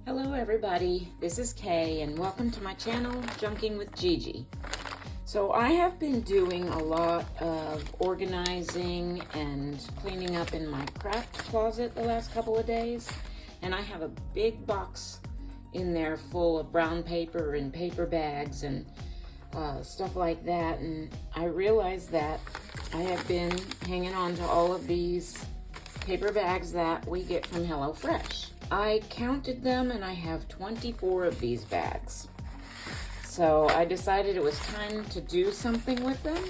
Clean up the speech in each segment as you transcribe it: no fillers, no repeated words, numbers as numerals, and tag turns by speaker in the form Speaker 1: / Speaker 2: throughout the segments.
Speaker 1: Hello everybody, this is Kay and welcome to my channel, Junking with Gigi. So I have been doing a lot of organizing and cleaning up in my craft closet the last couple of days, and I have a big box in there full of brown paper and paper bags and stuff like that, and I realized that I have been hanging on to all of these paper bags that we get from HelloFresh. I counted them and I have 24 of these bags. So I decided it was time to do something with them.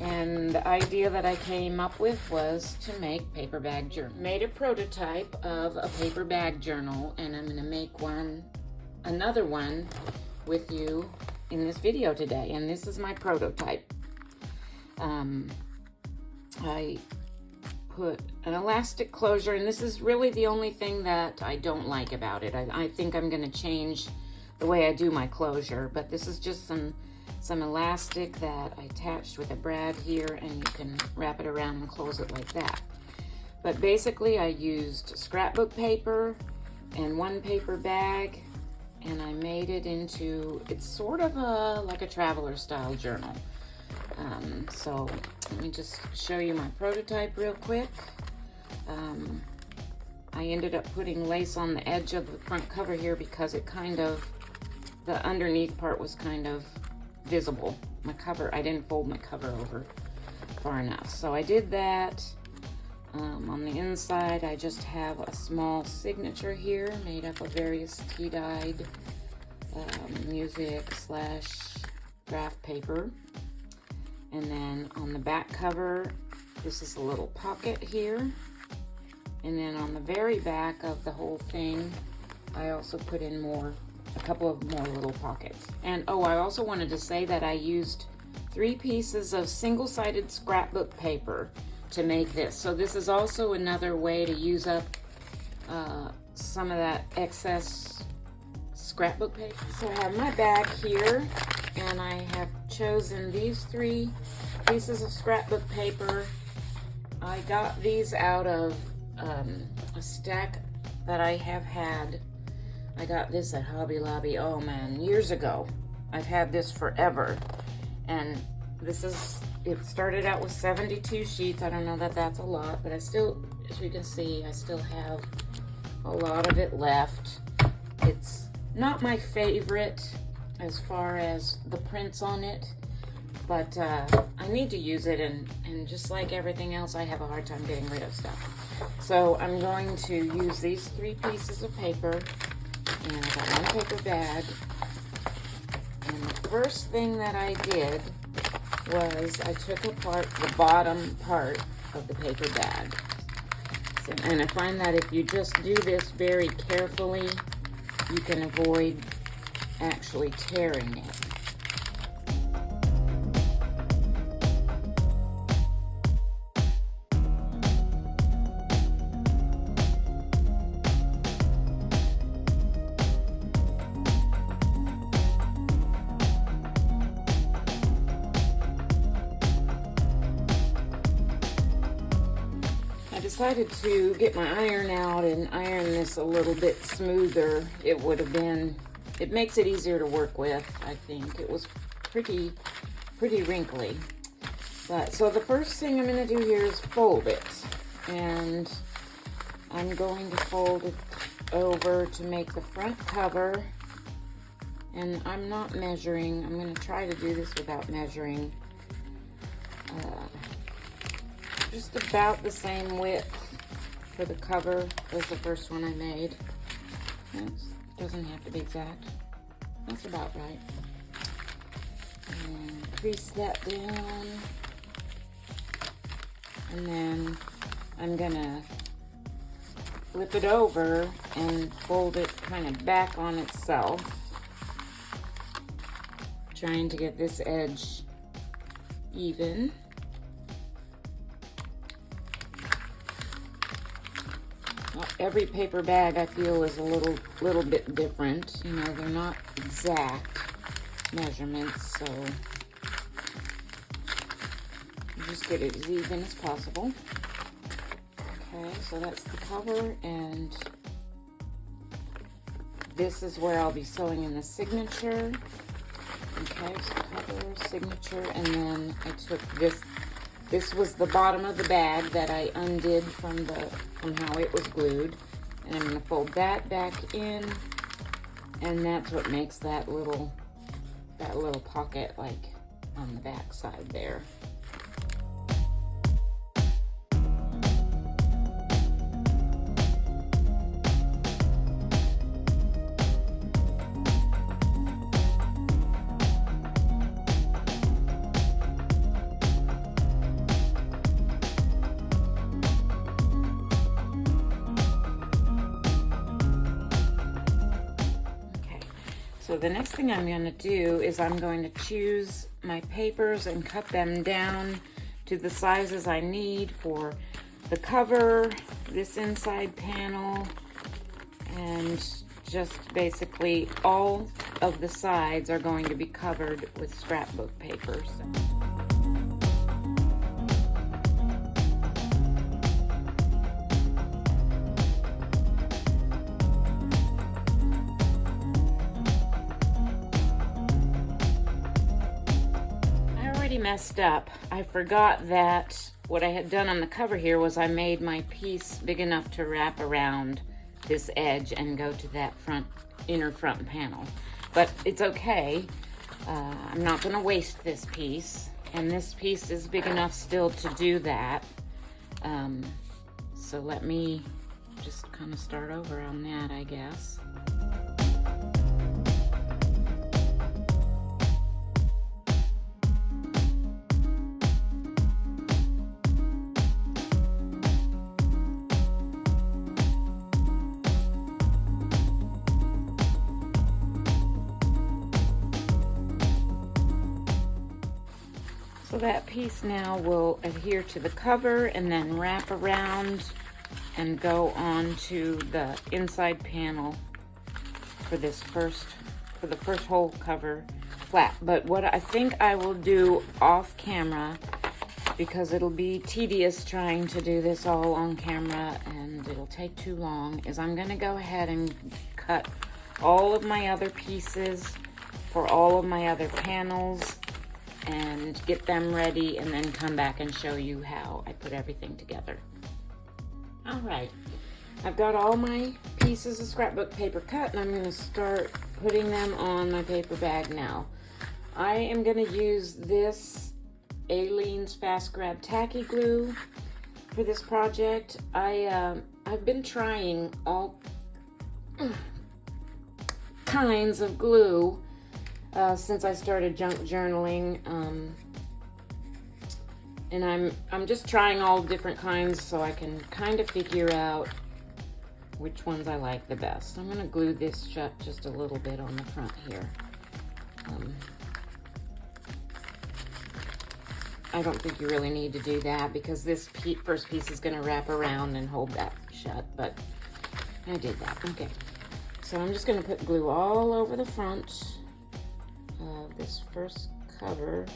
Speaker 1: And the idea that I came up with was to make paper bag journal. Made a prototype of a paper bag journal, and I'm gonna make another one with you in this video today. And this is my prototype. I put an elastic closure, and this is really the only thing that I don't like about it. I think I'm going to change the way I do my closure, but this is just some elastic that I attached with a brad here, and you can wrap it around and close it like that. But basically I used scrapbook paper and one paper bag, and I made it into, it's sort of like a traveler style journal. So let me just show you my prototype real quick. I ended up putting lace on the edge of the front cover here because it the underneath part was kind of visible. I didn't fold my cover over far enough. So I did that. On the inside, I just have a small signature here made up of various tea-dyed music / graph paper. And then on the back cover, this is a little pocket here. And then on the very back of the whole thing, I also put in a couple of more little pockets. And oh, I also wanted to say that I used 3 pieces of single-sided scrapbook paper to make this. So this is also another way to use up some of that excess scrapbook paper. So I have my bag here, and I have chosen these 3 pieces of scrapbook paper. I got these out of a stack that I have had. I got this at Hobby Lobby, oh man, years ago. I've had this forever. And it started out with 72 sheets. I don't know that that's a lot, but I still, as you can see, I still have a lot of it left. It's not my favorite as far as the prints on it, but I need to use it, and just like everything else, I have a hard time getting rid of stuff. So I'm going to use these 3 pieces of paper, and I got one paper bag, and the first thing that I did was I took apart the bottom part of the paper bag. And I find that if you just do this very carefully, you can avoid actually tearing it. I decided to get my iron out and iron this a little bit smoother. It makes it easier to work with, I think. It was pretty wrinkly. But so the first thing I'm going to do here is fold it. And I'm going to fold it over to make the front cover. And I'm not measuring. I'm going to try to do this without measuring. Just about the same width for the cover as the first one I made. It doesn't have to be exact. That's about right. And crease that down. And then I'm gonna flip it over and fold it kind of back on itself, trying to get this edge even. Every paper bag I feel is a little bit different. You know, they're not exact measurements, so you just get it as even as possible. Okay, so that's the cover, and this is where I'll be sewing in the signature. Okay, so cover, signature, and then I took this. This was the bottom of the bag that I undid from how it was glued, and I'm going to fold that back in, and that's what makes that little pocket like on the back side there. So the next thing I'm going to do is I'm going to choose my papers and cut them down to the sizes I need for the cover, this inside panel, and just basically all of the sides are going to be covered with scrapbook papers. Messed up. I forgot that what I had done on the cover here was I made my piece big enough to wrap around this edge and go to that inner front panel. But it's okay. I'm not going to waste this piece, and this piece is big enough still to do that. So let me just kind of start over on that, I guess. So that piece now will adhere to the cover and then wrap around and go on to the inside panel for the first whole cover flat. But what I think I will do off camera, because it'll be tedious trying to do this all on camera and it'll take too long, is I'm going to go ahead and cut all of my other pieces for all of my other panels and get them ready, and then come back and show you how I put everything together. All right, I've got all my pieces of scrapbook paper cut, and I'm going to start putting them on my paper bag now. I am going to use this Aleene's Fast Grab Tacky Glue for this project. I've been trying all kinds of glue since I started junk journaling, and I'm just trying all different kinds so I can kind of figure out which ones I like the best. I'm going to glue this shut just a little bit on the front here. I don't think you really need to do that because this first piece is going to wrap around and hold that shut, but I did that. Okay, so I'm just going to put glue all over the front of this first cover.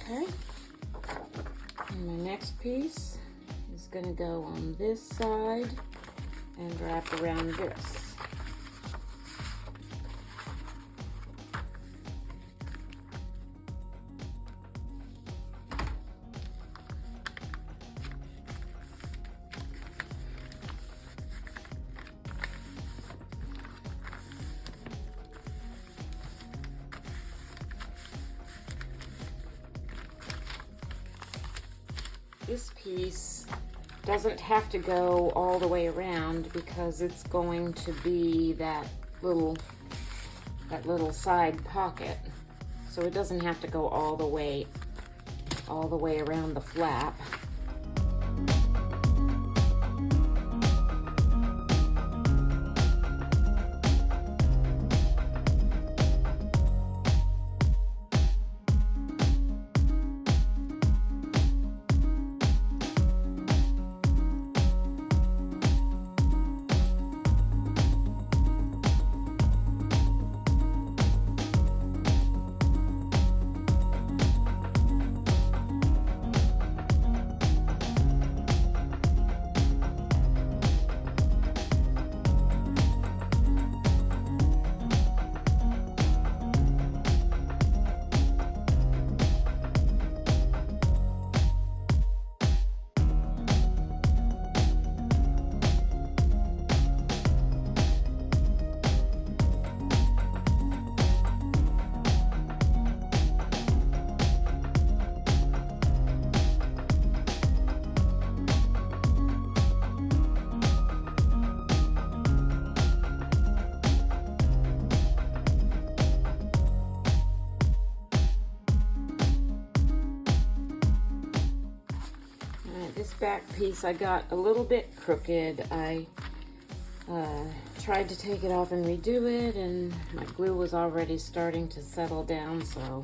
Speaker 1: Okay, and my next piece is going to go on this side and wrap around this. this piece doesn't have to go all the way around because it's going to be that little side pocket. So it doesn't have to go all the way around the flap. This back piece I got a little bit crooked. I tried to take it off and redo it, and my glue was already starting to settle down, so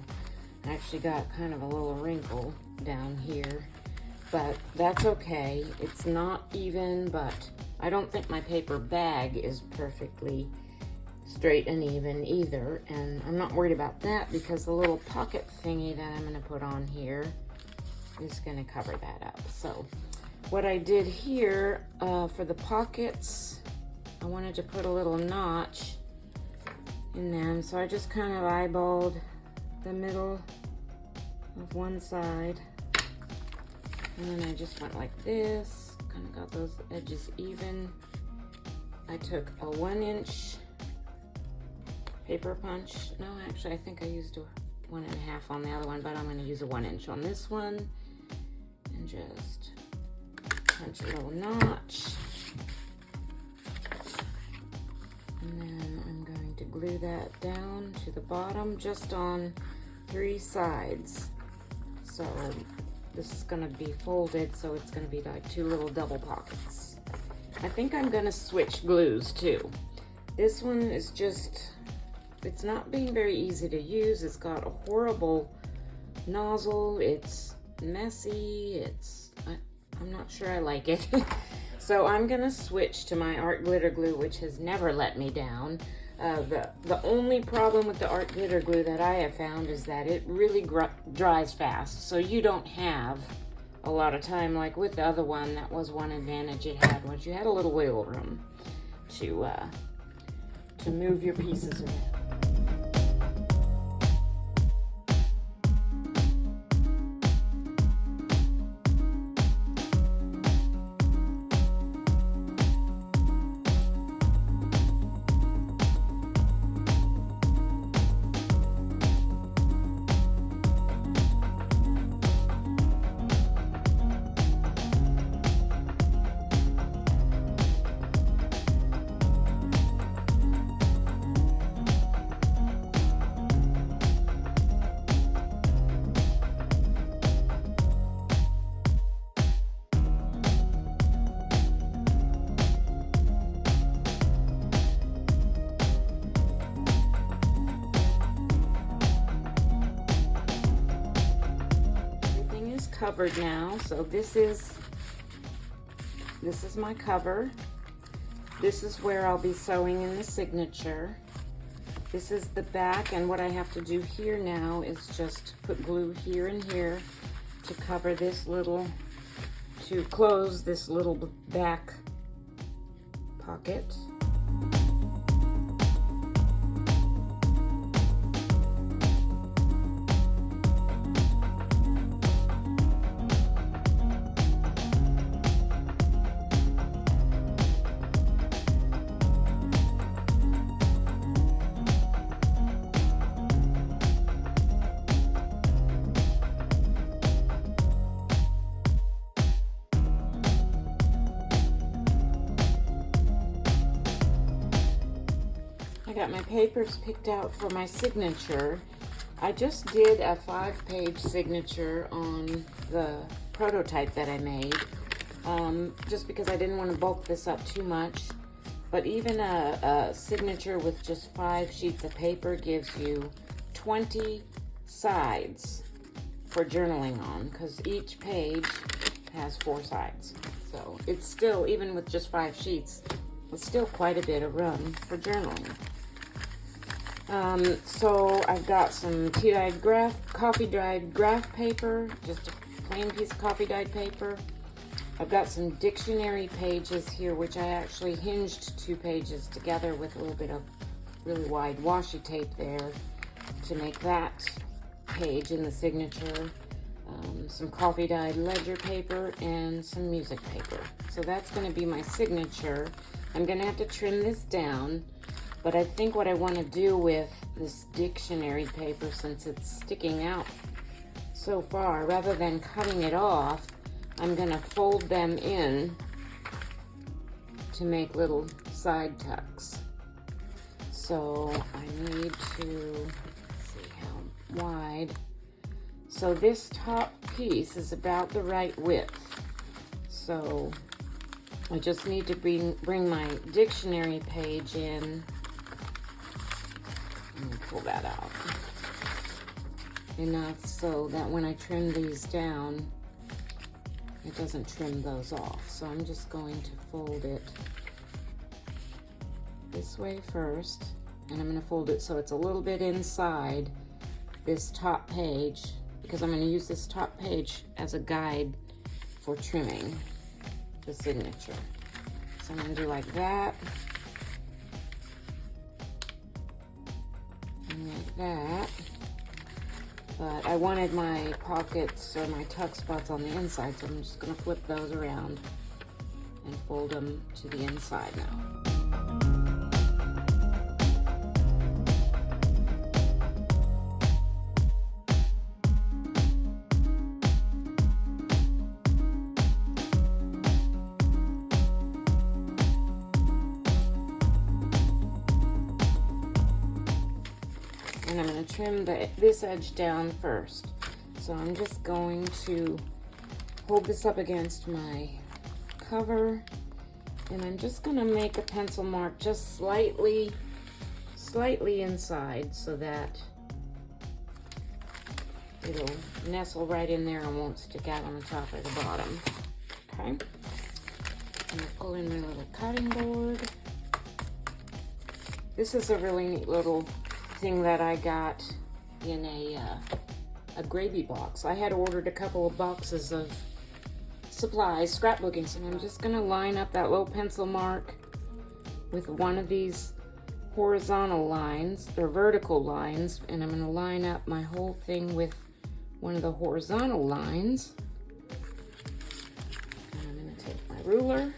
Speaker 1: I actually got kind of a little wrinkle down here. But that's okay. It's not even, but I don't think my paper bag is perfectly straight and even either, and I'm not worried about that because the little pocket thingy that I'm going to put on here is going to cover that up. So what I did here for the pockets, I wanted to put a little notch in them, so I just kind of eyeballed the middle of one side, and then I just went like this, kind of got those edges even. I took a 1-inch paper punch. No, actually I think I used a 1.5 on the other one, but I'm going to use a 1-inch on this one. And just punch a little notch, and then I'm going to glue that down to the bottom just on 3 sides. So this is going to be folded, so it's going to be like 2 little double pockets. I think I'm going to switch glues too. This one is just, it's not being very easy to use. It's got a horrible nozzle. It's messy. I'm not sure I like it. So I'm gonna switch to my art glitter glue, which has never let me down. The only problem with the art glitter glue that I have found is that it really dries fast, so you don't have a lot of time. Like with the other one, that was one advantage it had, was you had a little wiggle room to move your pieces around. Covered now, so this is my cover. This is where I'll be sewing in the signature. This is the back, and what I have to do here now is just put glue here and here to cover this little, to close this little back pocket. got my papers picked out for my signature. I just did a 5-page signature on the prototype that I made, just because I didn't want to bulk this up too much. But even a signature with just 5 sheets of paper gives you 20 sides for journaling on, because each page has 4 sides. So it's still, even with just 5 sheets, it's still quite a bit of room for journaling. So I've got some tea-dyed coffee-dyed graph paper, just a plain piece of coffee-dyed paper. I've got some dictionary pages here, which I actually hinged 2 pages together with a little bit of really wide washi tape there to make that page in the signature. Some coffee-dyed ledger paper and some music paper. So that's going to be my signature. I'm going to have to trim this down, but I think what I want to do with this dictionary paper, since it's sticking out so far, rather than cutting it off, I'm going to fold them in to make little side tucks. So I need to see how wide. So this top piece is about the right width. So I just need to bring my dictionary page in. Let me pull that out. Enough so that when I trim these down, it doesn't trim those off. So I'm just going to fold it this way first, and I'm going to fold it so it's a little bit inside this top page, because I'm going to use this top page as a guide for trimming the signature. So I'm going to do like that, and like that. But I wanted my pockets or my tuck spots on the inside, so I'm just going to flip those around and fold them to the inside now. And I'm going to trim this edge down first. So I'm just going to hold this up against my cover, and I'm just going to make a pencil mark just slightly inside so that it'll nestle right in there and won't stick out on the top or the bottom. Okay. I'm going to pull in my little cutting board. This is a really neat little thing that I got in a gravy box. I had ordered a couple of boxes of supplies, scrapbooking, so I'm just going to line up that little pencil mark with one of these horizontal lines, or vertical lines, and I'm going to line up my whole thing with one of the horizontal lines. And I'm going to take my ruler.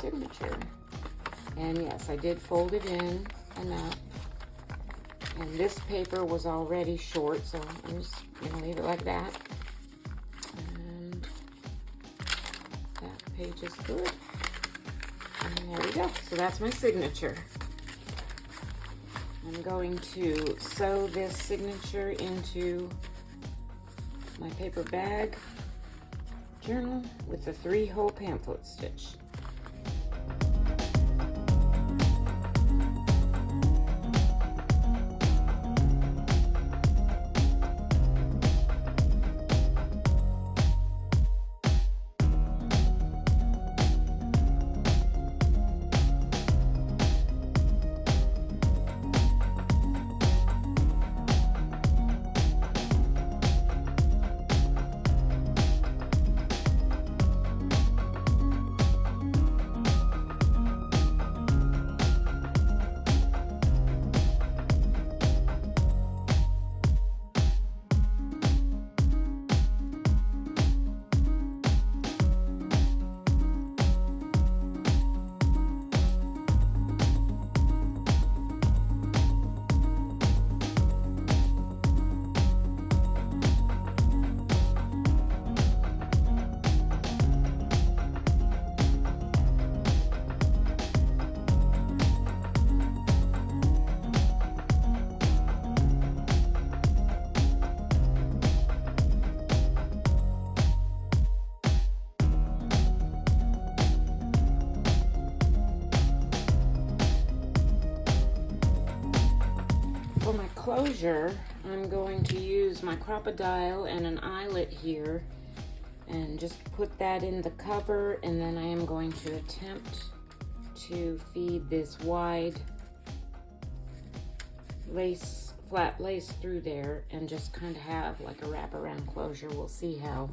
Speaker 1: Signature. And yes, I did fold it in enough, and this paper was already short, so I'm just gonna leave it like that, and that page is good, and there we go. So that's my signature. I'm going to sew this signature into my paper bag journal with the 3-hole pamphlet stitch. closure, I'm going to use my Crop-A-Dile and an eyelet here and just put that in the cover, and then I am going to attempt to feed this wide lace, flat lace through there and just kind of have like a wraparound closure. We'll see how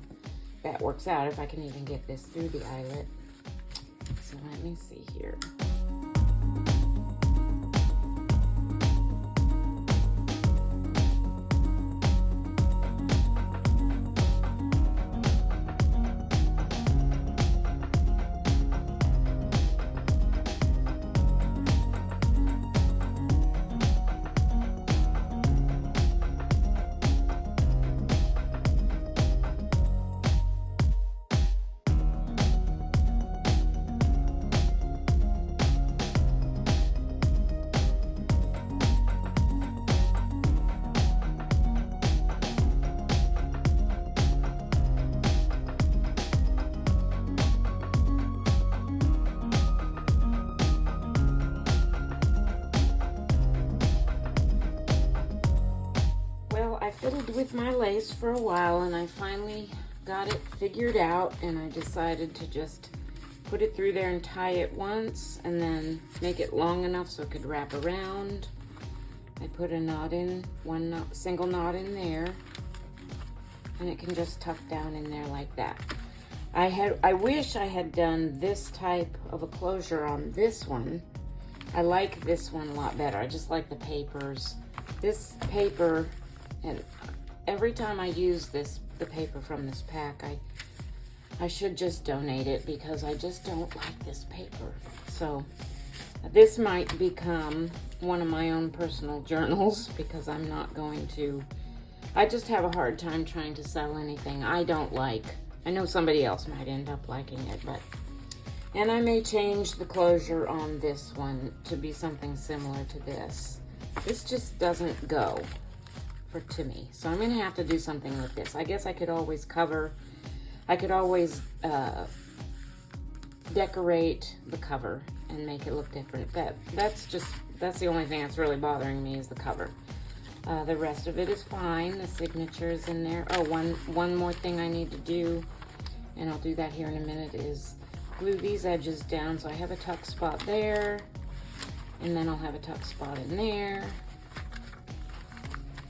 Speaker 1: that works out, if I can even get this through the eyelet. So let me see here. I fiddled with my lace for a while and I finally got it figured out, and I decided to just put it through there and tie it once and then make it long enough so it could wrap around. I put a knot in, single knot in there, and it can just tuck down in there like that. I wish I had done this type of a closure on this one. I like this one a lot better. I just like the papers. This paper, and every time I use the paper from this pack, I should just donate it because I just don't like this paper. So this might become one of my own personal journals because I'm not going to, I just have a hard time trying to sell anything I don't like. I know somebody else might end up liking it, and I may change the closure on this one to be something similar to this. This just doesn't go to me, so I'm gonna have to do something with this. I guess I could always decorate the cover and make it look different. That's the only thing that's really bothering me is the cover. The rest of it is fine. The signature is in there. Oh, one more thing I need to do, and I'll do that here in a minute, is glue these edges down. So I have a tuck spot there, and then I'll have a tuck spot in there.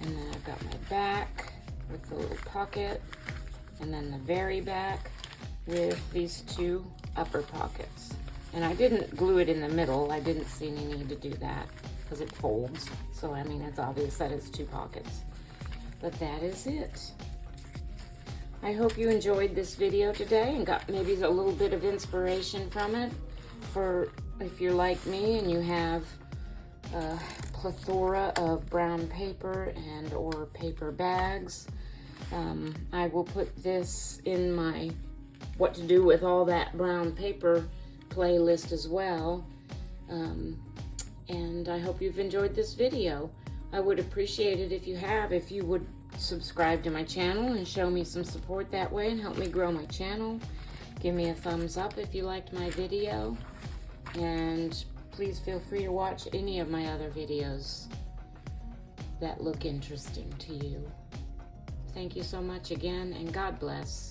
Speaker 1: And then I've got my back with the little pocket, and then the very back with these two upper pockets. And I didn't glue it in the middle. I didn't see any need to do that because it folds. So, I mean, it's obvious that it's two pockets. But that is it. I hope you enjoyed this video today and got maybe a little bit of inspiration from it. For if you're like me and you have a plethora of brown paper and or paper bags, I will put this in my what to do with all that brown paper playlist as well. And I hope you've enjoyed this video. I would appreciate it if you would subscribe to my channel and show me some support that way and help me grow my channel. Give me a thumbs up if you liked my video, and please feel free to watch any of my other videos that look interesting to you. Thank you so much again, and God bless.